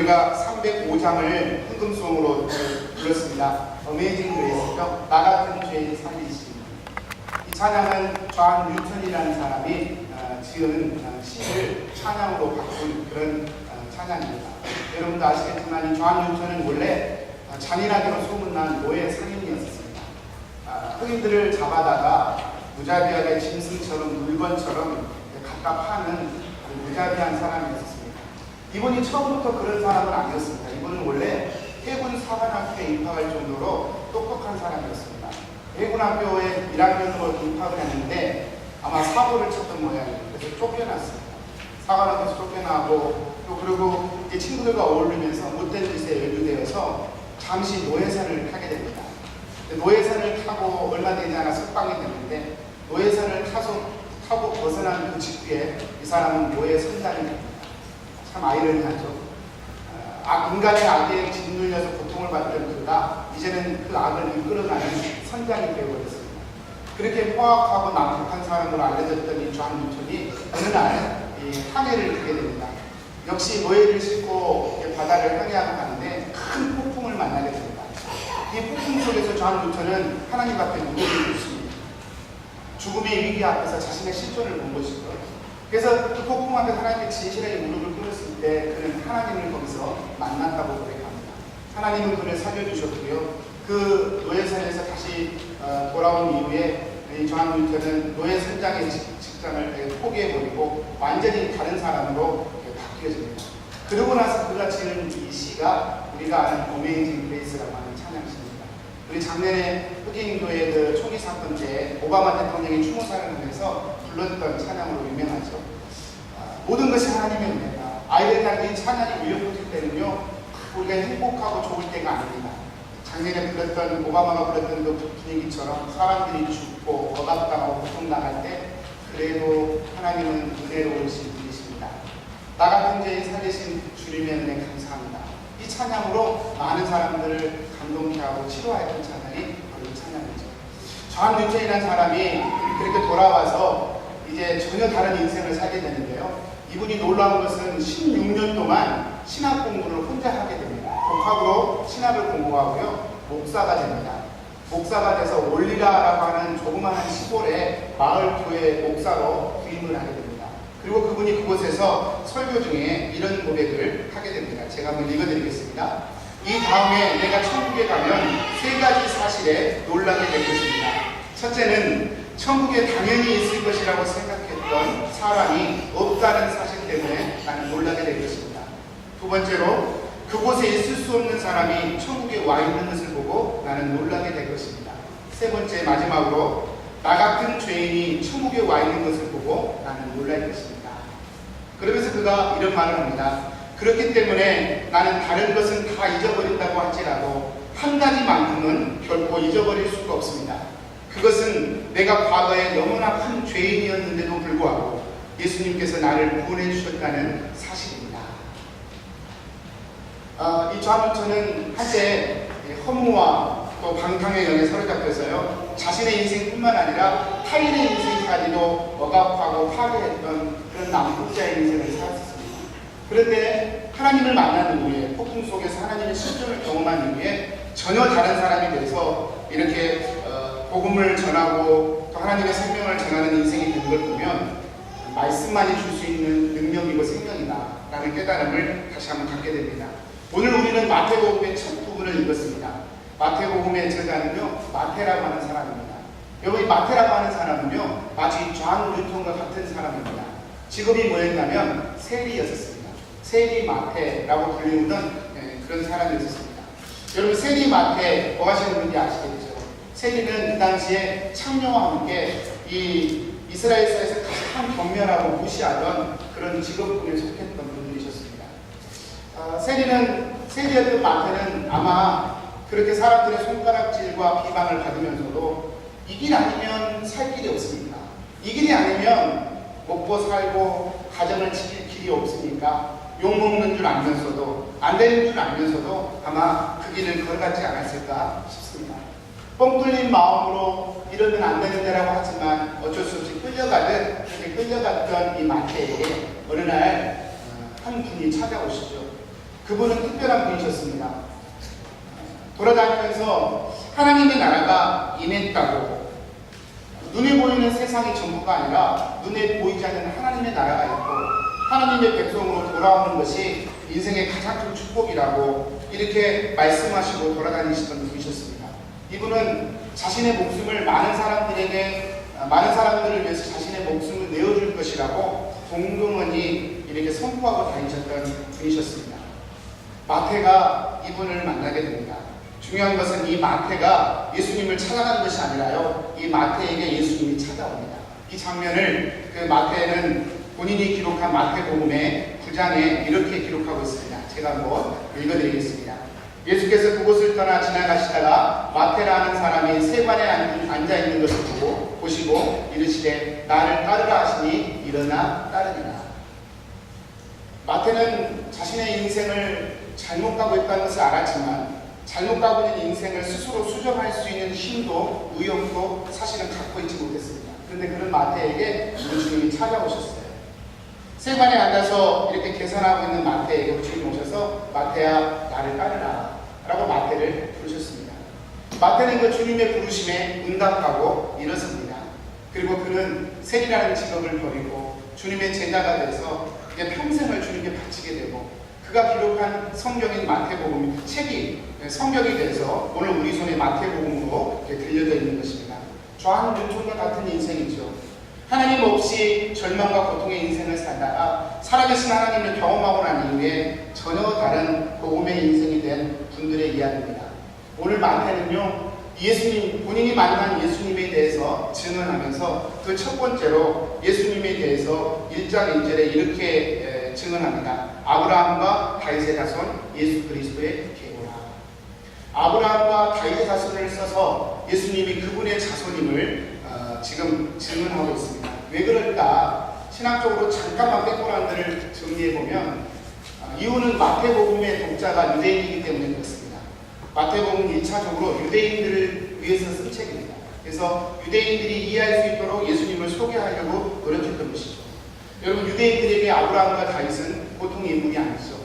우리가 305장을 헌금송으로 불렀습니다. 어메이징 그레이스죠. 나 같은 죄인 살리심. 이 찬양은 존 뉴턴이라는 사람이 지은 시를 찬양으로 바꾼 그런 찬양입니다. 여러분도 아시겠지만 이 존 뉴턴은 원래 잔인하게로 소문난 노예 상인이었습니다. 흑인들을 잡아다가 무자비하게 짐승처럼 물건처럼 갖다 파는 무자비한 사람이었습니다. 이분이 처음부터 그런 사람은 아니었습니다. 이분은 원래 해군 사관학교에 입학할 정도로 똑똑한 사람이었습니다. 해군학교에 1학년으로 입학을 했는데 아마 사고를 쳤던 모양이에요. 그래서 쫓겨났습니다. 사관학교에서 쫓겨나고 또 그리고 이제 친구들과 어울리면서 못된 짓에 연루되어서 잠시 노예선을 타게 됩니다. 노예선을 타고 얼마 되지 않아 석방이 됐는데 노예선을 타고 벗어난 그 직후에 이 사람은 노예 선장이 됩니다. 참 아이러니하죠. 인간의 악에 짓눌려서 고통을 받던 그가 이제는 그 악을 이끌어가는 선장이 되어버렸습니다. 그렇게 포악하고 난폭한 사람으로 알려졌던 이 존 뉴턴이 어느 날 항해를 하게 됩니다. 역시 노예를 싣고 바다를 항해하고 가는데 큰 폭풍을 만나게 됩니다. 이 폭풍 속에서 존 뉴턴은 하나님 앞에 무릎을 꿇습니다. 죽음의 위기 앞에서 자신의 실존을 본 것이죠. 그래서 그 폭풍 앞에 하나님께 진실하게 무릎을 꿇었을 때 그는 하나님을 거기서 만났다고 고백합니다. 하나님은 그를 살려주셨고요. 그 노예선에서 다시 돌아온 이후에 이 존 뉴턴은 노예 선장의 직장을 포기해버리고 완전히 다른 사람으로 바뀌어집니다. 그러고 나서 그가 지은 이 시가 우리가 아는 어메이징 그레이스라고 하는 찬양시입니다. 우리 작년에 흑인교회 그 총기 사건 때 오바마 대통령이 추모사를 하면서 불렀던 찬양으로 유명하죠. 모든 것이 하나님의 은혜다. 아이들한테 이 찬양이 울려붙을 때는요, 우리가 행복하고 좋을 때가 아닙니다. 작년에 불렀던 오바마가 불렀던 그 분위기처럼 사람들이 죽고 억압당하고 고통당할 때 그래도 하나님은 은혜로우신 분이십니다. 나 같은 죄인 살리신 주님의 은혜 감사합니다. 이 찬양으로 많은 사람들을 감동케 하고 치료하였던 찬양이 바로 이 찬양이죠. 존 뉴턴이라는 사람이 그렇게 돌아와서 이제 전혀 다른 인생을 살게 되는데요. 이분이 놀라운 것은 16년 동안 신학 공부를 혼자 하게 됩니다. 독학으로 신학을 공부하고요. 목사가 됩니다. 목사가 돼서 올리라라고 하는 조그마한 시골의 마을 교회 목사로 부임을 하게 됩니다. 그리고 그분이 그곳에서 설교 중에 이런 고백을 하게 됩니다. 제가 한번 읽어드리겠습니다. 이 다음에 내가 천국에 가면 세 가지 사실에 놀라게 될 것입니다. 첫째는 천국에 당연히 있을 것이라고 생각했던 사람이 없다는 사실 때문에 나는 놀라게 될 것입니다. 두 번째로 그곳에 있을 수 없는 사람이 천국에 와 있는 것을 보고 나는 놀라게 될 것입니다. 세 번째 마지막으로 나 같은 죄인이 천국에 와 있는 것을 보고 나는 놀랄 것입니다. 그러면서 그가 이런 말을 합니다. 그렇기 때문에 나는 다른 것은 다 잊어버린다고 할지라도 한 가지만큼은 결코 잊어버릴 수가 없습니다. 그것은 내가 과거에 너무나 큰 죄인이었는데도 불구하고 예수님께서 나를 구원해 주셨다는 사실입니다. 이 존 뉴턴은 한때 허무와 또 방탕의 영에 사로잡혀서요, 자신의 인생뿐만 아니라 타인의 인생까지도 억압하고 파괴했던 그런 남북자의 인생을 살았습니다. 그런데 하나님을 만난 이후에, 폭풍 속에서 하나님의 실존을 경험한 이후에 전혀 다른 사람이 돼서 이렇게 복음을 전하고 또 하나님의 생명을 전하는 인생이 된 걸 보면 말씀만이 줄 수 있는 능력이고 생명이다 라는 깨달음을 다시 한번 갖게 됩니다. 오늘 우리는 마태복음의 첫 부분을 읽었습니다. 마태복음의 저자는요, 마태라고 하는 사람입니다. 여기 마태라고 하는 사람은요, 마치 존 뉴턴과 같은 사람입니다. 직업이 뭐였냐면 세리였었습니다. 세리 마태라고 불리우던 그런 사람이었습니다. 여러분, 세리 마태 뭐 하시는 분인지 아시겠죠? 세리는 그 당시에 창녀와 함께 이 이스라엘사에서 가장 경멸하고 무시하던 그런 직업군에 속했던 분들이셨습니다. 세리였던 마태는 아마 그렇게 사람들의 손가락질과 비방을 받으면서도 이 길 아니면 살 길이 없습니까? 이 길이 아니면 먹고 살고 가정을 지킬 길이 없으니까 욕먹는 줄 알면서도 안 되는 줄 알면서도 아마 그 길을 걸어가지 않았을까 싶습니다. 뻥 뚫린 마음으로 이러면 안 되는 데라고 하지만 어쩔 수 없이 끌려가듯 그렇게 끌려갔던 이 마태에게 어느 날 한 분이 찾아오시죠. 그분은 특별한 분이셨습니다. 돌아다니면서 하나님의 나라가 임했다고, 눈에 보이는 세상이 전부가 아니라 눈에 보이지 않는 하나님의 나라가 있고 하나님의 백성으로 돌아오는 것이 인생의 가장 큰 축복이라고 이렇게 말씀하시고 돌아다니시던 분이셨습니다. 이분은 자신의 목숨을 많은 사람들을 위해서 자신의 목숨을 내어줄 것이라고 동동원이 이렇게 선포하고 다니셨던 분이셨습니다. 마태가 이분을 만나게 됩니다. 중요한 것은 이 마태가 예수님을 찾아가는 것이 아니라요, 이 마태에게 예수님이 찾아옵니다. 이 장면을 그 마태는 본인이 기록한 마태복음의 9장에 이렇게 기록하고 있습니다. 제가 한번 읽어드리겠습니다. 예수께서 그곳을 떠나 지나가시다가 마태라는 사람이 세관에 앉아 있는 것을 보시고 이르시되 나를 따르라 하시니 일어나 따르니라. 마태는 자신의 인생을 잘못 가고 있다는 것을 알았지만 잘못 가고 있는 인생을 스스로 수정할 수 있는 힘도 의욕도 사실은 갖고 있지 못했습니다. 그런데 그런 마태에게 우리 주님이 찾아오셨어요. 세관에 앉아서 이렇게 계산하고 있는 마태에게 우리 주님이 오셔서 마태야 나를 따르라 라고 마태를 부르셨습니다. 마태는 그 주님의 부르심에 응답하고 일어섭니다. 그리고 그는 세리라는 직업을 버리고 주님의 제자가 돼서 이제 평생을 주님께 바치게 되고, 그가 기록한 성경인 마태복음 책이 성경이 돼서 오늘 우리 손에 마태복음으로 들려져 있는 것입니다. 좌한 눈총과 같은 인생이죠. 하나님 없이 절망과 고통의 인생을 살다가 살아계신 하나님을 경험하고 난 이후에 전혀 다른 복음의 인생이 된 분들의 이야기입니다. 오늘 마태는요, 예수님, 본인이 만난 예수님에 대해서 증언하면서 그 첫 번째로 예수님에 대해서 1장 1절에 이렇게 증언합니다. 아브라함과 다윗의 자손 예수 그리스도의 계보라. 아브라함과 다윗의 자손을 써서 예수님이 그분의 자손임을 지금 증언하고 있습니다. 왜 그럴까? 신학적으로 잠깐만 백그라운드를 정리해보면 이유는 마태복음의 독자가 유대인이기 때문에 그렇습니다. 마태복음은 1차적으로 유대인들을 위해서 쓴 책입니다. 그래서 유대인들이 이해할 수 있도록 예수님을 소개하려고 노력했던 것이죠. 여러분, 유대인들에게 아브라함과 다윗은 보통 인물이 아니죠.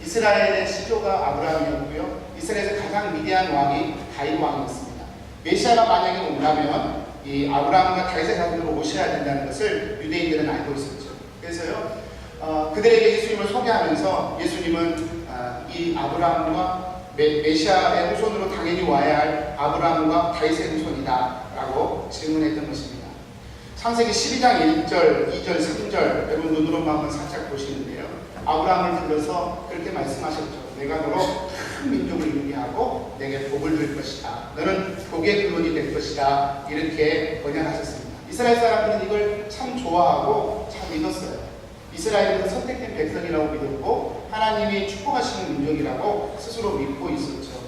이스라엘의 시조가 아브라함이었고요, 이스라엘에서 가장 위대한 왕이 다윗 왕이었습니다. 메시아가 만약에 온다면 이 아브라함과 다윗의 자손으로 오셔야 된다는 것을 유대인들은 알고 있었죠. 그래서요, 그들에게 예수님을 소개하면서 예수님은 이 아브라함과 메시아의 후손으로 당연히 와야 할 아브라함과 다윗의 후손이다 라고 질문했던 것입니다. 창세기 12장 1절, 2절, 3절 여러분 눈으로만 한번 살짝 보시는데요, 아브라함을 불러서 그렇게 말씀하셨죠. 내가 너로 큰 민족을 이루게 하고 내게 복을 줄 것이다. 너는 복의 근원이 될 것이다. 이렇게 번역하셨습니다. 이스라엘 사람들은 이걸 참 좋아하고 참 믿었어요. 이스라엘은 선택된 백성이라고 믿었고 하나님이 축복하시는 민족이라고 스스로 믿고 있었죠.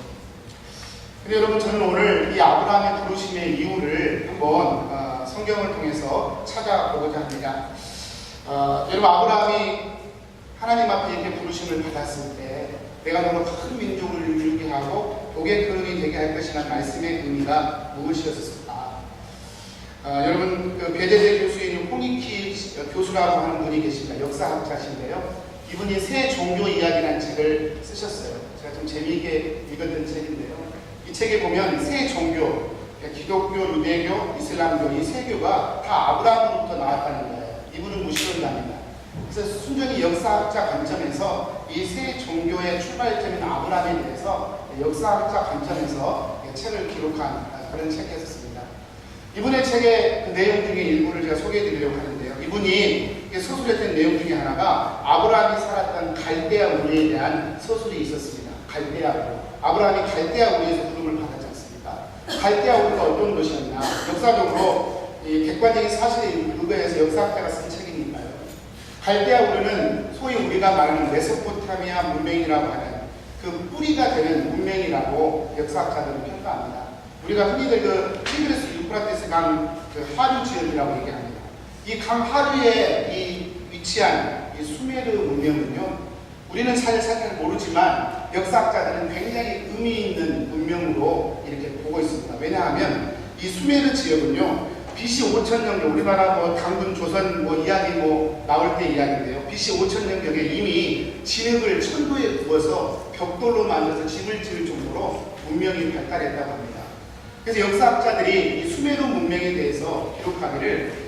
근데 여러분, 저는 오늘 이 아브라함의 부르심의 이유를 한번 성경을 통해서 찾아보고자 합니다. 여러분, 아브라함이 하나님 앞에 이렇게 부르심을 받았을 때 내가 너로 큰 민족을 이루게 하고 복의 근원이 되게 할 것이라는 말씀의 의미가 무엇이었을까? 여러분, 그 배재재 교수인 홍익희 교수라고 하는 분이 계십니다. 역사학자신데요. 이분이 새 종교 이야기라는 책을 쓰셨어요. 제가 좀 재미있게 읽었던 책인데요. 이 책에 보면 새 종교, 기독교, 유대교, 이슬람교 이 세 교가 다 아브라함으로부터 나왔다는 거예요. 이분은 무신론자입니다. 그래서 순전히 역사학자 관점에서 이 세 종교의 출발점인 아브라함에 대해서 역사학자 관점에서 책을 기록한 그런 책이었습니다. 이분의 책의 그 내용 중에 일부를 제가 소개해드리려고 하는데요. 이분이 서술했던 내용 중에 하나가 아브라함이 살았던 갈대아 우르에 대한 서술이 있었습니다. 갈대아 우르. 아브라함이 갈대아 우르에서 부름을 받았지 않습니까? 갈대아 우르가 어떤 것이었나? 역사적으로 이 객관적인 사실에 의거해서 역사학자가 쓴 책이니까요. 갈대아 우르는 소위 우리가 말하는 메소포타미아 문명이라고 하는 그 뿌리가 되는 문명이라고 역사학자들은 평가합니다. 우리가 흔히들 그 티그리스 유프라테스 강 그 하류 지역이라고 얘기합니다. 이 강 하류에 위치한 이 수메르 문명은요, 우리는 사실 잘 모르지만 역사학자들은 굉장히 의미 있는 문명으로 이렇게 보고 있습니다. 왜냐하면 이 수메르 지역은요, BC 5000년경 우리나라 뭐 당군 조선 뭐 이야기 뭐 나올 때 이야기인데요. BC 5000년경에 이미 진흙을 천도에 부어서 벽돌로 만들어서 집을 지을 정도로 문명이 발달했다고 합니다. 그래서 역사학자들이 이 수메르 문명에 대해서 기록하기를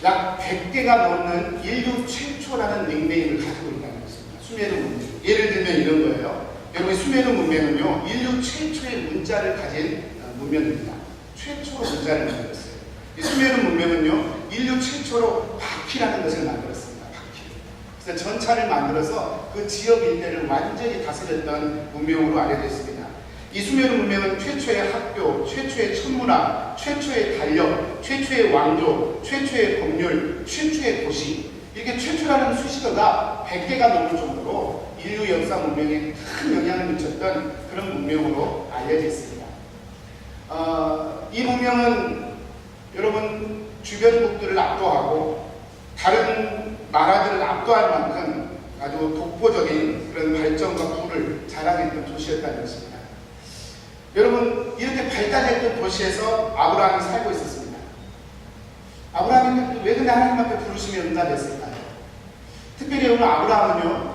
약 100개가 넘는 인류 최초라는 닉네임을 가지고 있다는 것입니다. 수메르 문명. 예를 들면 이런 거예요. 여러분, 수메르 문명은요, 인류 최초의 문자를 가진 문명입니다. 최초로 문자를 만들었어요. 이 수메르 문명은요, 인류 최초로 바퀴라는 것을 만들었습니다. 바퀴. 그래서 전차를 만들어서 그 지역 일대를 완전히 다스렸던 문명으로 알려졌습니다. 이 수메르 문명은 최초의 학교, 최초의 천문학, 최초의 달력, 최초의 왕조, 최초의 법률, 최초의 도시, 이렇게 최초라는 수식어가 100개가 넘을 정도로 인류 역사 문명에 큰 영향을 미쳤던 그런 문명으로 알려져 있습니다. 이 문명은 여러분 주변국들을 압도하고 다른 나라들을 압도할 만큼 아주 독보적인 그런 발전과 부를 자랑했던 도시였다는 것입니다. 여러분, 이렇게 발달했던 도시에서 아브라함이 살고 있었습니다. 아브라함이 왜 근데 하나님 앞에 부르심이 응답했을까요? 특별히 오늘 아브라함은요,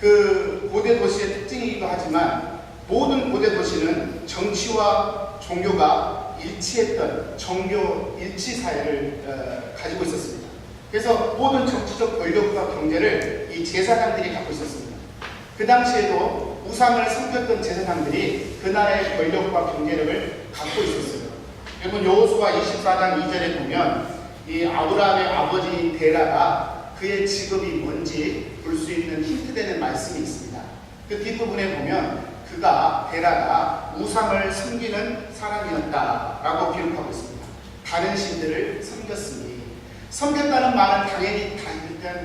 그 고대 도시의 특징이기도 하지만 모든 고대 도시는 정치와 종교가 일치했던 정교 일치 사회를 가지고 있었습니다. 그래서 모든 정치적 권력과 경제를 이 제사장들이 갖고 있었습니다. 그 당시에도 우상을 섬겼던 제사장들이 그 나라의 권력과 경제력을 갖고 있었어요. 여러분, 여호수아 24장 2절에 보면 이 아브라함의 아버지인 데라가 그의 직업이 뭔지 볼 수 있는 힌트되는 말씀이 있습니다. 그 뒷부분에 보면 데라가 우상을 섬기는 사람이었다라고 기록하고 있습니다. 다른 신들을 섬겼으니, 섬겼다는 말은 당연히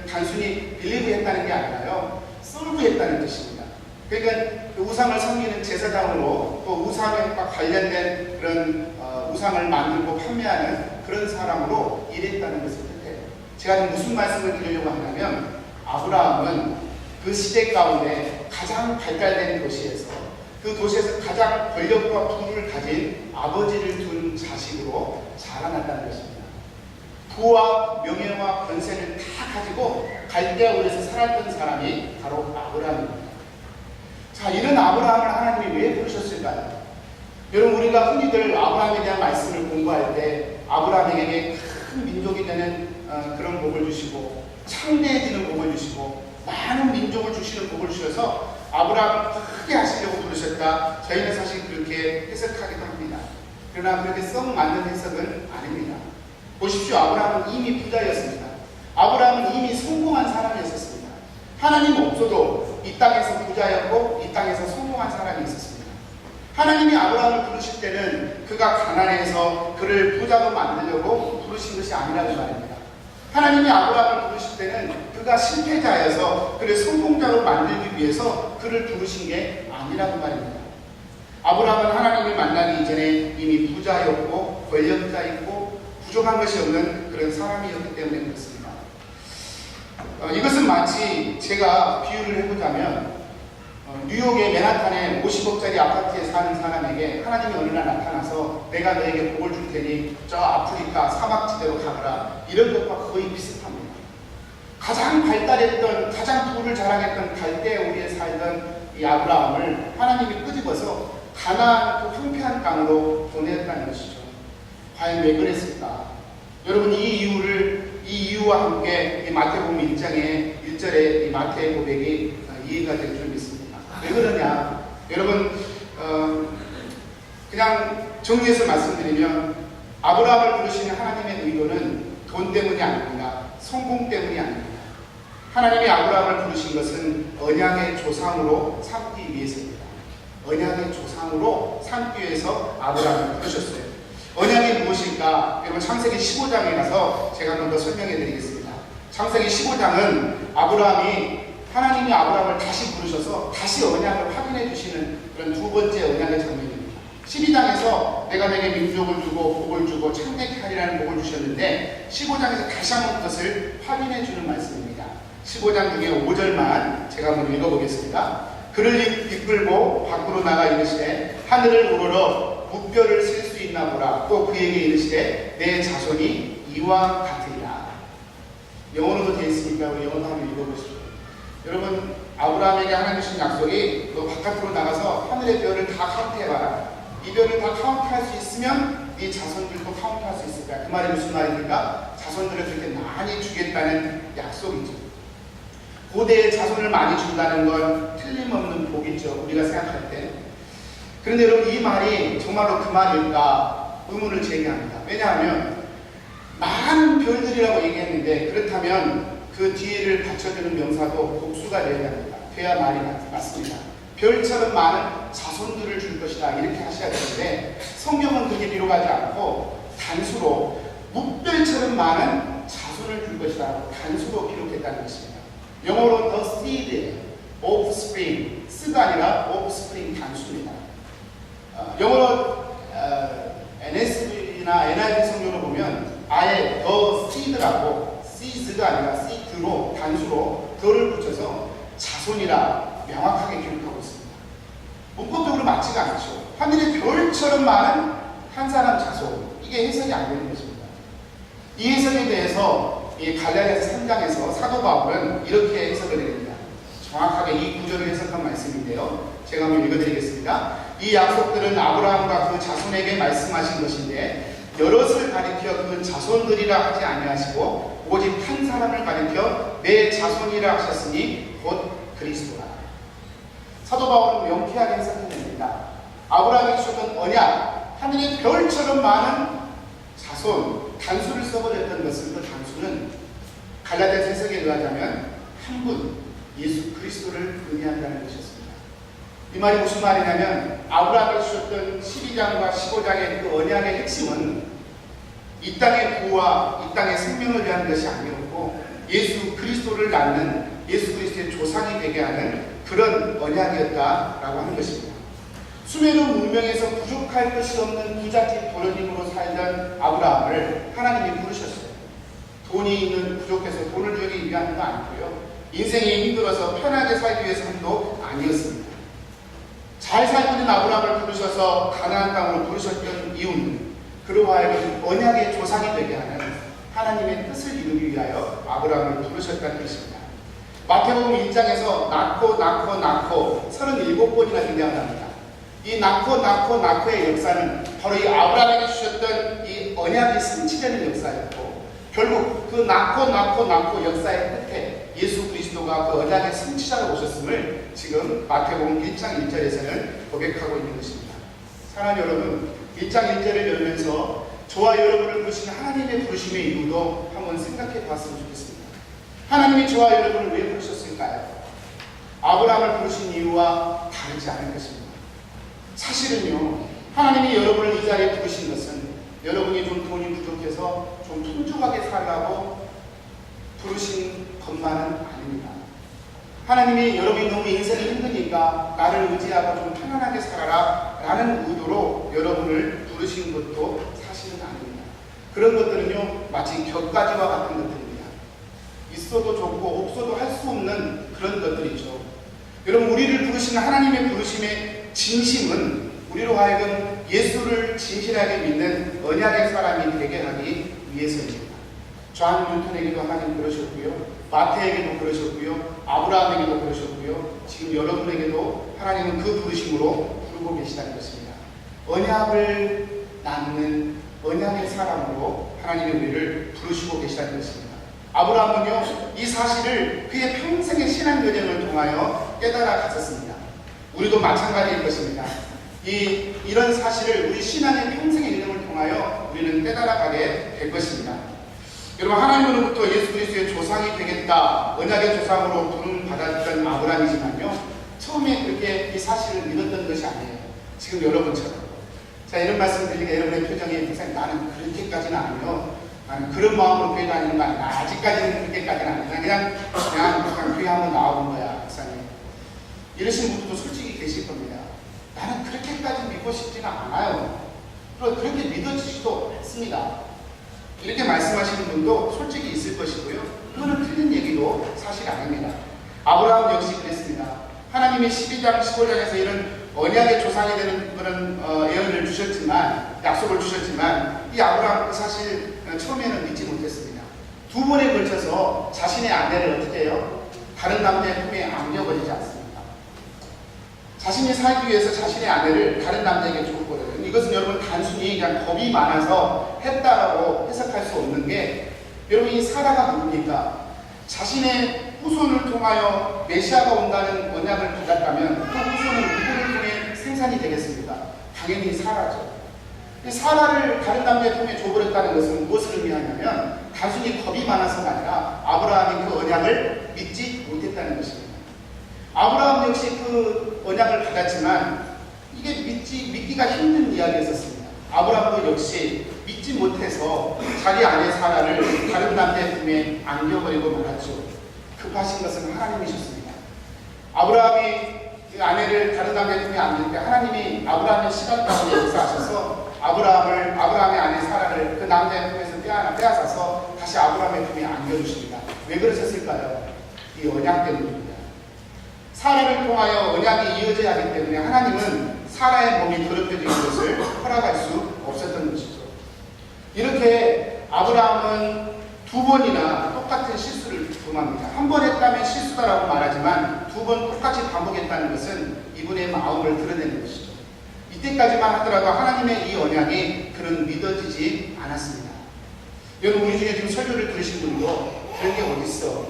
단순히 빌리브했다는 게 아니라요, 서브했다는 뜻입니다. 그러니까 그 우상을 섬기는 제사장으로 또 우상과 관련된 그런 우상을 만들고 판매하는 그런 사람으로 일했다는 것을 뜻해요. 제가 무슨 말씀을 드리려고 하냐면, 아브라함은 그 시대 가운데 가장 발달된 도시에서, 그 도시에서 가장 권력과 부를 가진 아버지를 둔 자식으로 자라났다는 것입니다. 부와 명예와 권세를 다 가지고 갈대아우에서 살았던 사람이 바로 아브라함입니다. 자, 이런 아브라함을 하나님이 왜 부르셨을까요? 여러분, 우리가 흔히들 아브라함에 대한 말씀을 공부할 때 아브라함에게 큰 민족이 되는 그런 복을 주시고, 창대해지는 복을 주시고, 많은 민족을 주시는 복을 주셔서 아브라함을 크게 하시려고 부르셨다, 저희는 사실 그렇게 해석하기도 합니다. 그러나 그렇게 썩 맞는 해석은 아닙니다. 보십시오. 아브라함은 이미 부자였습니다. 아브라함은 이미 성공한 사람이었습니다. 하나님 없어도 이 땅에서 부자였고 이 땅에서 성공한 사람이 있었습니다. 하나님이 아브라함을 부르실 때는 그가 가난해서 그를 부자로 만들려고 부르신 것이 아니라는 말입니다. 하나님이 아브라함을 부르실 때는 그가 실패자여서 그를 성공자로 만들기 위해서 그를 부르신 게 아니라는 말입니다. 아브라함은 하나님을 만나기 이전에 이미 부자였고 권력자였고 부족한 것이 없는 그런 사람이었기 때문에 그렇습니다. 이것은 마치 제가 비유를 해보자면 뉴욕의 맨하탄에 50억짜리 아파트에 사는 사람에게 하나님이 어느 날 나타나서 내가 너에게 복을 줄 테니 저 아프리카 사막지대로 가거라, 이런 것과 거의 비슷합니다. 가장 발달했던, 가장 부를 자랑했던 갈대우리에 살던 이 아브라함을 하나님이 끄집어서 가나안 그 황폐한 땅으로 보냈다는 것이죠. 과연 왜 그랬을까? 여러분, 이 이유와 함께 이 마태복음 1장의 1절의 이 마태의 고백이 이해가 될 줄 믿습니다. 왜 그러냐? 여러분, 그냥 정리해서 말씀드리면 아브라함을 부르시는 하나님의 의도는 돈 때문이 아닙니다. 성공 때문이 아닙니다. 하나님이 아브라함을 부르신 것은 언약의 조상으로 삼기 위해서입니다. 언약의 조상으로 삼기 위해서 아브라함을 부르셨어요. 언약이 무엇일까? 여러분, 창세기 15장에 가서 제가 좀 더 설명해 드리겠습니다. 창세기 15장은 하나님이 아브라함을 다시 부르셔서 다시 언약을 확인해 주시는 그런 두 번째 언약의 장면입니다. 12장에서 내가 내게 민족을 주고 복을 주고 창대케 하리라는 복을 주셨는데 15장에서 다시 한번 그것을 확인해 주는 말씀입니다. 15장 중에 5절만 제가 한번 읽어보겠습니다. 그를 이끌고 밖으로 나가 이르시되 하늘을 우러러 무뼈를 쓸 수 있나 보라. 또 그에게 이르시되 내 자손이 이와 같으리라. 영어로도 되어 있으니까 우리 영어도 한번 읽어보시죠. 여러분, 아브라함에게 하나님 주신 약속이 너 바깥으로 나가서 하늘의 별을 다 카운트해봐라. 이 별을 다 카운트할 수 있으면 네 자손들도 카운트할 수 있을 거야. 그 말이 무슨 말입니까? 자손들을 그렇게 많이 주겠다는 약속이죠. 고대에 자손을 많이 준다는 건 틀림없는 복이죠. 우리가 생각할 때. 그런데 여러분, 이 말이 정말로 그 말일까 의문을 제기합니다. 왜냐하면 많은 별들이라고 얘기했는데 그렇다면 그 뒤를 받쳐주는 명사도 복수가 되어야 합니다. 돼야 말이 맞습니다. 별처럼 많은 자손들을 줄 것이다 이렇게 하셔야 되는데 성경은 그렇게 기록하지 않고 단수로 무별처럼 많은 자손을 줄 것이다 단수로 기록했다는 것입니다. 영어로 the seed, offspring, 스가 아니라 offspring 단수입니다. 영어로 NSV나 NIV 성경을 보면 아예 the seed라고 seeds가 아니라 seed로 단수로 더를 붙여서 자손이라 명확하게 기록하고 있습니다. 문법적으로 맞지가 않죠. 하늘의 별처럼 많은 한 사람 자손, 이게 해석이 안 되는 것입니다. 이 해석에 대해서 이 갈라디아서 3장에서 사도 바울은 이렇게 해석을 드립니다. 정확하게 이 구절을 해석한 말씀인데요. 제가 한번 읽어드리겠습니다. 이 약속들은 아브라함과 그 자손에게 말씀하신 것인데 여럿을 가리켜 그 자손들이라 하지 아니하시고 오직 한 사람을 가리켜 내 자손이라 하셨으니 곧 그리스도라. 사도 바울은 명쾌하게 해석해냅니다. 아브라함이 주셨던 언약, 하늘의 별처럼 많은 자손, 단수를 써버렸던 것은 그 단수는 갈라디아서 해석에 의하자면 한 분, 예수 그리스도를 의미한다는 것이었습니다. 이 말이 무슨 말이냐면 아브라함이 주셨던 12장과 15장의 그 언약의 핵심은 이 땅의 부와 이 땅의 생명을 위한 것이 아니었고 예수 그리스도를 낳는 예수 그리스도의 조상이 되게 하는 그런 언약이었다라고 하는 것입니다. 수메르 문명에서 부족할 것이 없는 부잣집 도련님으로 살던 아브라함을 하나님이 부르셨어요. 돈이 있는 부족해서 돈을 주기 위한 거 아니고요. 인생이 힘들어서 편하게 살기 위해서 한도 아니었습니다. 잘 살고 있는 아브라함을 부르셔서 가나안 땅으로 부르셨던 이유는 그로 하여금 언약의 조상이 되게 하는 하나님의 뜻을 이루기 위하여 아브라함을 부르셨다는 것입니다. 마태복음 1장에서 낳고 37번이나 등장합니다. 이 낳고의 역사는 바로 이 아브라함에게 주셨던 이 언약이 성취되는 역사였고 결국 그 낳고 역사의 끝에 예수 그리스도가 그 언약의 성취자로 오셨음을 지금 마태복음 1장 1절에서는 고백하고 있는 것입니다. 사랑하는 여러분, 1장 1절을 열면서 저와 여러분을 부르신 하나님의 부르심의 이유도 한번 생각해 봤으면 좋겠습니다. 하나님이 저와 여러분을 왜 부르셨을까요? 아브라함을 부르신 이유와 다르지 않은 것입니다. 사실은요, 하나님이 여러분을 이 자리에 부르신 것은 여러분이 좀 돈이 부족해서 좀 풍족하게 살라고 부르신 것만은 아닙니다. 하나님이 여러분이 너무 인생이 힘드니까 나를 의지하고 좀 편안하게 살아라 라는 의도로 여러분을 부르신 것도 사실은 아닙니다. 그런 것들은요, 마치 격가지와 같은 것들입니다. 있어도 좋고 없어도 할 수 없는 그런 것들이죠. 여러분, 우리를 부르시는 하나님의 부르심의 진심은 우리로 하여금 예수를 진실하게 믿는 언약의 사람이 되게 하기 위해서입니다. 존 뉴턴에게도 하나님 그러셨고요, 마태에게도 그러셨고요, 아브라함에게도 그러셨고요, 지금 여러분에게도 하나님은 그 부르심으로 부르고 계시다는 것입니다. 언약을 낳는 언약의 사람으로 하나님의 우리를 부르시고 계시다는 것입니다. 아브라함은요, 이 사실을 그의 평생의 신앙 여정을 통하여 깨달아 갔었습니다. 우리도 마찬가지일 것입니다. 이런 사실을 우리 신앙의 평생의 여정을 통하여 우리는 깨달아가게 될 것입니다. 여러분, 하나님으로부터 예수 그리스도의 조상이 되겠다, 언약의 조상으로 부름 받았던 아브라함이지만요, 처음에 그렇게 이 사실을 믿었던 것이 아니에요. 지금 여러분처럼. 자, 이런 말씀 드리니까 여러분의 표정이 항상 나는 그렇게까지는 아니요, 나는 그런 마음으로 교회 다니는 거 아니야. 아직까지는 그렇게까지는 아니야. 그냥 교회 한번 나와본 거야, 목사님. 이러신 분들도 솔직히 계실 겁니다. 나는 그렇게까지 믿고 싶지는 않아요. 그리고 그렇게 믿어지지도 않습니다. 이렇게 말씀하시는 분도 솔직히 있을 것이고요. 그거는 틀린 얘기도 사실 아닙니다. 아브라함 역시 그랬습니다. 하나님이 12장, 15장에서 이런 언약의 조상이 되는 그런 예언을 주셨지만, 약속을 주셨지만 이 아브라함은 사실 처음에는 믿지 못했습니다. 두 번에 걸쳐서 자신의 아내를 어떻게 해요? 다른 남자의 품에 안겨버리지 않습니다. 자신이 살기 위해서 자신의 아내를 다른 남자에게 줬거든요. 이것은 여러분 단순히 그냥 겁이 많아서 했다라고 해석할 수 없는 게, 여러분 이 사라가 누굽니까? 자신의 후손을 통하여 메시아가 온다는 언약을 받았다면 그 후손은 누구를 통해 생산이 되겠습니까? 당연히 사라죠. 사라를 다른 남자의 품에 줘버렸다는 것은 무엇을 의미하냐면 단순히 겁이 많아서가 아니라 아브라함이 그 언약을 믿지 못했다는 것입니다. 아브라함 역시 그 언약을 받았지만 이게 믿기가 힘든 이야기였었습니다. 아브라함도 역시 믿지 못해서 자기 아내 사라를 다른 남자의 품에 안겨버리고 말았죠. 급하신 것은 하나님이셨습니다. 아브라함이 그 아내를 다른 남자의 품에 안길 때 하나님이 아브라함의 시간 가운데 역사하셔서 아브라함의 아내 사라를 그 남자의 품에서 빼앗아서 다시 아브라함의 품에 안겨주십니다. 왜 그러셨을까요? 이 언약 때문입니다. 사라를 통하여 언약이 이어져야 하기 때문에 하나님은 사라의 몸이 더럽혀지는 것을 허락할 수 없었던 것이죠. 이렇게 아브라함은 두 번이나 똑같은 실수를 범합니다. 한 번 했다면 실수다라고 말하지만 두 번 똑같이 반복했다는 것은 이분의 마음을 드러내는 것이죠. 이때까지만 하더라도 하나님의 이 언약이 그런 믿어지지 않았습니다. 여러분, 우리 중에 지금 설교를 들으신 분도 그런 게 어디 있어?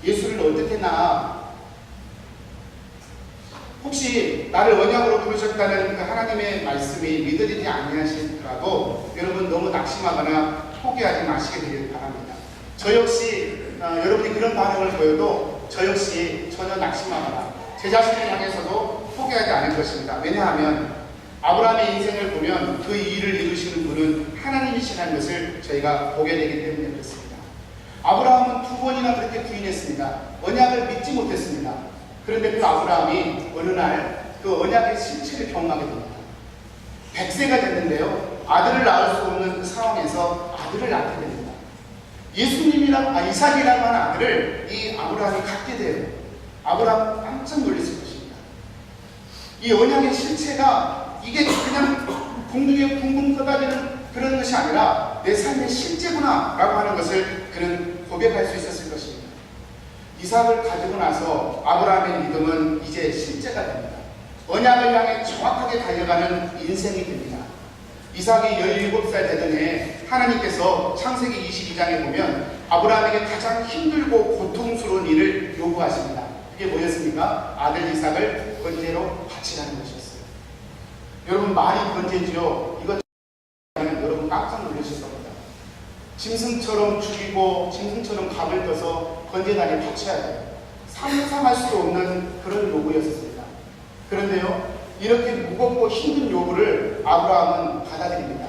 예수를 어떻게 나? 혹시 나를 언약으로 부르셨다는 그 하나님의 말씀이 믿어지지 아니하시더라도 여러분 너무 낙심하거나 포기하지 마시게 되길 바랍니다. 저 역시 여러분이 그런 반응을 보여도 저 역시 전혀 낙심하거나 제 자신을 향해서도 포기하지 않을 것입니다. 왜냐하면 아브라함의 인생을 보면 그 일을 이루시는 분은 하나님이시라는 것을 저희가 보게 되기 때문에 그렇습니다. 아브라함은 두 번이나 그렇게 부인했습니다. 언약을 믿지 못했습니다. 그런데 그 아브라함이 어느 날 그 언약의 실체를 경험하게 됩니다. 100세가 됐는데요, 아들을 낳을 수 없는 그 상황에서 아들을 낳게 됩니다. 이삭이라고 하는 아들을 이 아브라함이 갖게 돼요. 아브라함 깜짝 놀랐을 것입니다. 이 언약의 실체가 이게 그냥 공중에 붕붕 떠다니는 그런 것이 아니라 내 삶의 실제구나 라고 하는 것을 그는 고백할 수 있었을 것입니다. 이삭을 가지고 나서 아브라함의 믿음은 이제 실제가 됩니다. 언약을 향해 정확하게 달려가는 인생이 됩니다. 이삭이 17살 되던 해 하나님께서 창세기 22장에 보면 아브라함에게 가장 힘들고 고통스러운 일을 요구하십니다. 그게 뭐였습니까? 아들 이삭을 번제로 바치라는 것이었어요. 여러분, 말이 번제지요? 이것 여러분 깜짝 놀라실 겁니다. 짐승처럼 죽이고 짐승처럼 갑을 떠서 번제단에 바쳐야 돼요. 상상할 수 없는 그런 요구였습니다. 그런데요, 이렇게 무겁고 힘든 요구를 아브라함은 받아들입니다.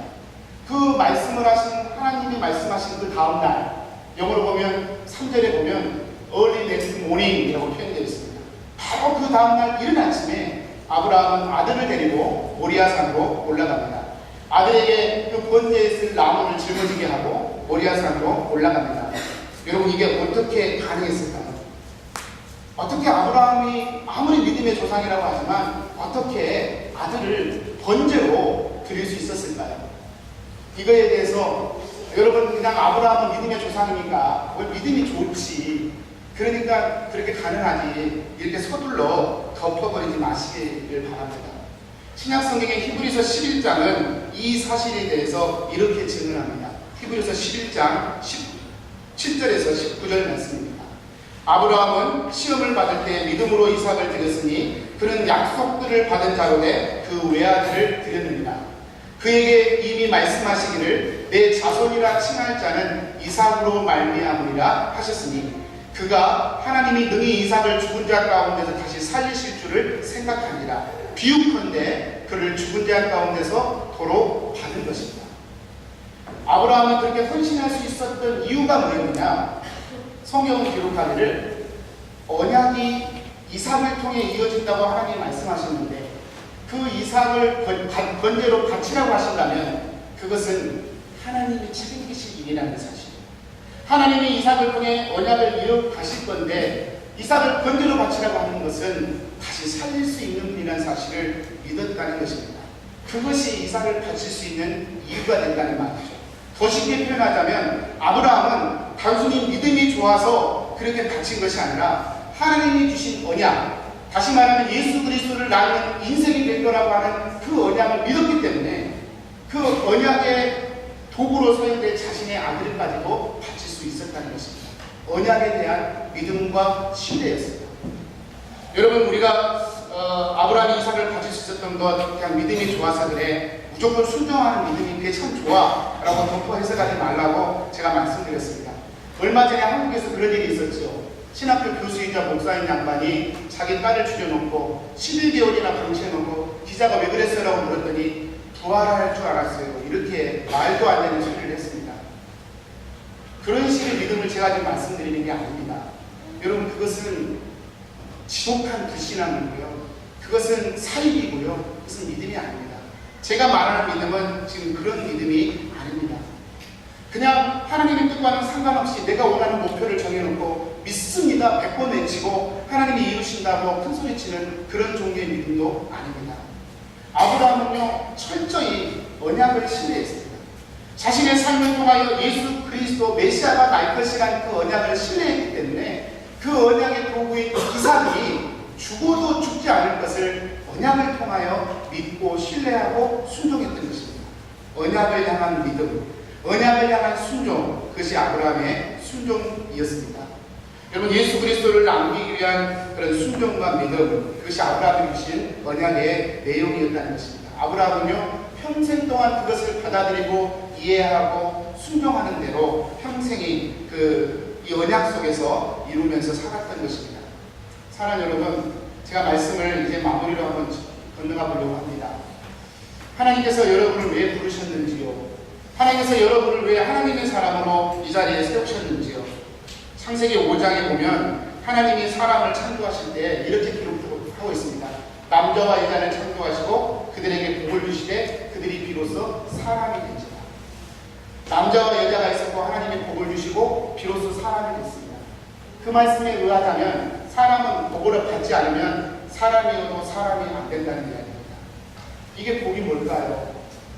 그 말씀을 하신 하나님이 말씀하신 그 다음날, 영어로 보면 3절에 보면 early next morning이라고 표현되어 있습니다. 바로 그 다음날 이른 아침에 아브라함은 아들을 데리고 모리아산으로 올라갑니다. 아들에게 그 번제에 쓸 나무를 짊어지게 하고 모리아산으로 올라갑니다. 여러분, 이게 어떻게 가능했을까요? 어떻게 아브라함이 아무리 믿음의 조상이라고 하지만 어떻게 아들을 번제로 드릴 수 있었을까요? 이거에 대해서 여러분, 그냥 아브라함은 믿음의 조상이니까 믿음이 좋지, 그러니까 그렇게 가능하지, 이렇게 서둘러 덮어버리지 마시기를 바랍니다. 신약성경의 히브리서 11장은 이 사실에 대해서 이렇게 증언합니다. 히브리서 11장 17절에서 19절 말씀입니다. 아브라함은 시험을 받을 때 믿음으로 이삭을 드렸으니 그는 약속들을 받은 자로되 그 외아들을 드렸느니라. 그에게 이미 말씀하시기를 내 자손이라 칭할 자는 이삭으로 말미암으리라 하셨으니 그가 하나님이 능히 이삭을 죽은 자 가운데서 다시 살리실 줄을 생각하니라. 비유컨대 그를 죽은 자 가운데서 도로 받은 것입니다. 아브라함이 그렇게 헌신할 수 있었던 이유가 뭐였느냐? 성경은 기록하기를 언약이 이삭을 통해 이어진다고 하나님이 말씀하셨는데 그 이삭을 번제로 바치라고 하신다면 그것은 하나님이 책임지실 일이라는 사실. 하나님이 이삭을 통해 언약을 이어가실 건데 이삭을 번제로 바치라고 하는 것은 다시 살릴 수 있는 분이라는 사실을 믿었다는 것입니다. 그것이 이삭을 바칠 수 있는 이유가 된다는 말이죠. 더 쉽게 표현하자면 아브라함은 단순히 믿음이 좋아서 그렇게 바친 것이 아니라 하나님이 주신 언약, 다시 말하면 예수 그리스도를 낳는 인생이 될 거라고 하는 그 언약을 믿었기 때문에 그 언약의 도구로 사용된 자신의 아들을 가지고 바칠 수 있었다는 것입니다. 언약에 대한 믿음과 신뢰였습니다. 여러분, 우리가 아브라함이 이삭을 바칠 수 있었던 것 그냥 믿음이 좋아서 그래, 무조건 순종하는 믿음이 그게 참 좋아 라고 덮어 해석하지 말라고 제가 말씀드렸습니다. 얼마 전에 한국에서 그런 일이 있었죠. 신학교 교수이자 목사인 양반이 자기 딸을 줄여놓고 11개월이나 방치해놓고 기자가 왜 그랬어요? 라고 물었더니 부활할 줄 알았어요. 이렇게 말도 안 되는 소리를 했습니다. 그런 식의 믿음을 제가 지금 말씀드리는 게 아닙니다. 여러분, 그것은 지독한 불신앙이고요. 그것은 사입이고요. 그것은 믿음이 아닙니다. 제가 말하는 믿음은 지금 그런 믿음이 아닙니다. 그냥 하나님의 뜻과는 상관없이 내가 원하는 목표를 정해놓고 믿습니다 100번 외치고 하나님이 이루신다고 큰소리치는 그런 종류의 믿음도 아닙니다. 아브라함은요, 철저히 언약을 신뢰했습니다. 자신의 삶을 통하여 예수 그리스도 메시아가 날 것이라는 그 언약을 신뢰했기 때문에 그 언약의 도구인 이삭이 죽어도 죽지 않을 것을 언약을 통하여 믿고 신뢰하고 순종했던 것입니다. 언약을 향한 믿음, 언약을 향한 순종, 그것이 아브라함의 순종이었습니다. 여러분, 예수 그리스도를 남기기 위한 그런 순종과 믿음, 그것이 아브라함이 주신 언약의 내용이었다는 것입니다. 아브라함은요, 평생 동안 그것을 받아들이고 이해하고 순종하는 대로 평생이 이 언약 속에서 이루면서 살았던 것입니다. 사랑하는 여러분, 제가 말씀을 이제 마무리로 한번 건너가 보려고 합니다. 하나님께서 여러분을 왜 부르셨는지요? 하나님께서 여러분을 왜 하나님의 사람으로 이 자리에 세우셨는지요? 창세기 5장에 보면 하나님이 사람을 창조하실 때 이렇게 기록하고 있습니다. 남자와 여자를 창조하시고 그들에게 복을 주시되 그들이 비로소 사람이 된지라. 남자와 여자가 있었고 하나님이 복을 주시고 비로소 사람이 됐습니다. 그 말씀에 의하자면 사람은 복을 받지 않으면 사람이어도 사람이 안 된다는 이야기입니다. 이게 복이 뭘까요?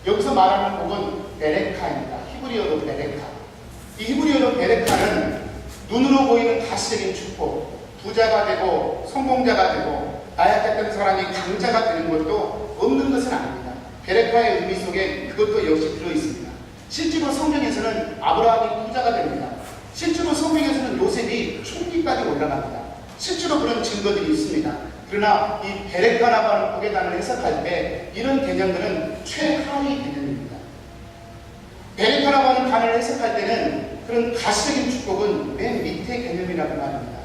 여기서 말하는 복은 베레카입니다. 히브리어로 베레카. 이 히브리어로 베레카는 눈으로 보이는 가시적인 축복, 부자가 되고 성공자가 되고 나약했던 사람이 강자가 되는 것도 없는 것은 아닙니다. 베레카의 의미 속에 그것도 역시 들어있습니다. 실제로 성경에서는 아브라함이 부자가 됩니다. 실제로 성경에서는 요셉이 총리까지 올라갑니다. 실제로 그런 증거들이 있습니다. 그러나 이 베레카라고 하는 복의 단어를 해석할 때 이런 개념들은 최하위 개념입니다. 베레카라고 하는 단어를 해석할 때는 그런 가시적인 축복은 맨 밑에 개념이라고 말합니다.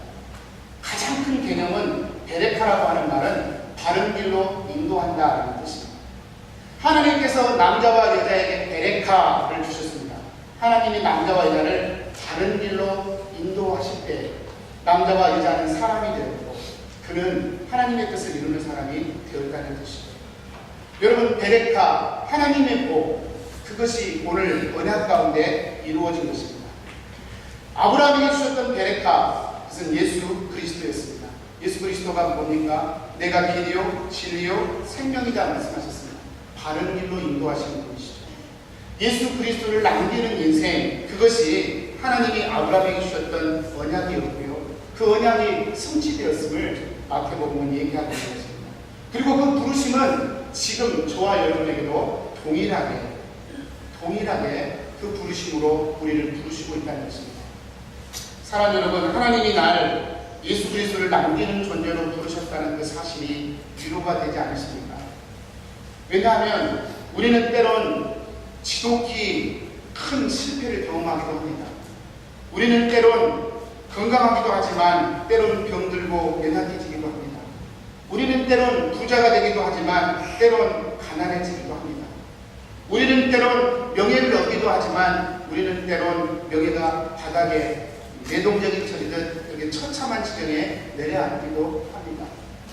가장 큰 개념은 베레카라고 하는 말은 바른 길로 인도한다라는 뜻입니다. 하나님께서 남자와 여자에게 베레카를 주셨습니다. 하나님이 남자와 여자를 바른 길로 인도하실 때 남자와 여자는 사람이 되었고 그는 하나님의 뜻을 이루는 사람이 되었다는 뜻이죠. 여러분, 베레카, 하나님의 복, 그것이 오늘 언약 가운데 이루어진 것입니다. 아브라함에게 주셨던 베레카, 그것은 예수 그리스도였습니다. 예수 그리스도가 뭡니까? 내가 길이요 진리요 생명이다 말씀하셨습니다. 바른 길로 인도하시는 분이시죠. 예수 그리스도를 남기는 인생, 그것이 하나님이 아브라함에게 주셨던 언약이었고요. 그 언약이 성취되었음을 마태복음은 얘기하고 있는 것입니다. 그리고 그 부르심은 지금 저와 여러분에게도 동일하게 그 부르심으로 우리를 부르시고 있다는 것입니다. 사랑하는 여러분, 하나님이 날 예수 그리스도를 남기는 존재로 부르셨다는 그 사실이 위로가 되지 않으십니까? 왜냐하면 우리는 때론 지독히 큰 실패를 경험하기도 합니다. 우리는 때론 건강하기도 하지만 때론 병들고 연약해지기도 합니다. 우리는 때론 부자가 되기도 하지만 때론 가난해지기도 합니다. 우리는 때론 명예를 얻기도 하지만 우리는 때론 명예가 바닥에 내동적인 처지듯 이렇게 처참한 지경에 내려앉기도 합니다.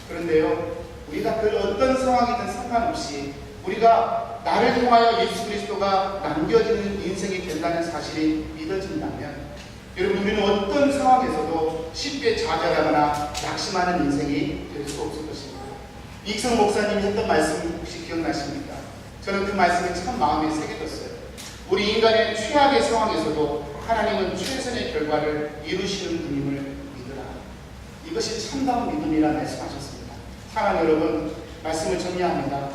그런데요, 우리가 그 어떤 상황이든 상관없이 우리가 나를 통하여 예수 그리스도가 남겨지는 인생이 된다는 사실이 믿어진다면 여러분, 우리는 어떤 상황에서도 쉽게 좌절하거나 낙심하는 인생이 될 수 없을 것입니다. 이익성 목사님이 했던 말씀 혹시 기억나십니까? 저는 그 말씀이 참 마음에 새겨졌어요. 우리 인간의 최악의 상황에서도 하나님은 최선의 결과를 이루시는 분임을 믿으라. 이것이 참다운 믿음이라 말씀하셨습니다. 사랑하는 여러분, 말씀을 정리합니다.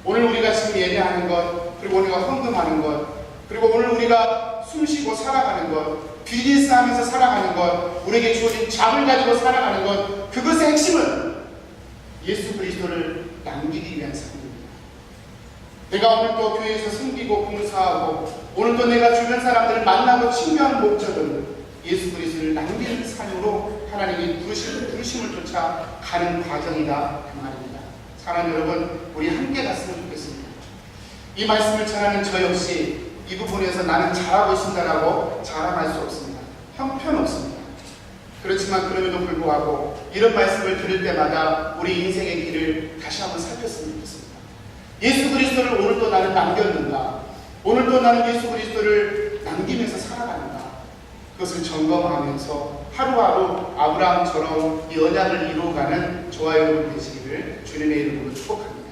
오늘 우리가 지금 예배하는 것, 그리고 우리가 헌금하는 것, 그리고 오늘 우리가 숨쉬고 살아가는 것, 비즈니스 하면서 살아가는 것, 우리에게 주어진 잠을 가지고 살아가는 것, 그것의 핵심은 예수 그리스도를 남기기 위한 삶입니다. 내가 오늘도 교회에서 섬기고 봉사하고, 오늘도 내가 주변 사람들을 만나고 친교하는 목적은 예수 그리스도를 남기는 삶으로 하나님이 부르심을 쫓아 가는 과정이다, 그 말입니다. 사랑하는 여러분, 우리 함께 갔으면 좋겠습니다. 이 말씀을 전하는 저 역시 이 부분에서 나는 잘하고 있습니다라고 자랑할 수 없습니다. 형편없습니다. 그렇지만 그럼에도 불구하고 이런 말씀을 들을 때마다 우리 인생의 길을 다시 한번 살폈으면 좋겠습니다. 예수 그리스도를 오늘도 나는 남겼는가? 오늘도 나는 예수 그리스도를 남기면서 살아가는가? 그것을 점검하면서 하루하루 아브라함처럼 이 언약을 이루어가는 저와 여러분 되시기를 주님의 이름으로 축복합니다.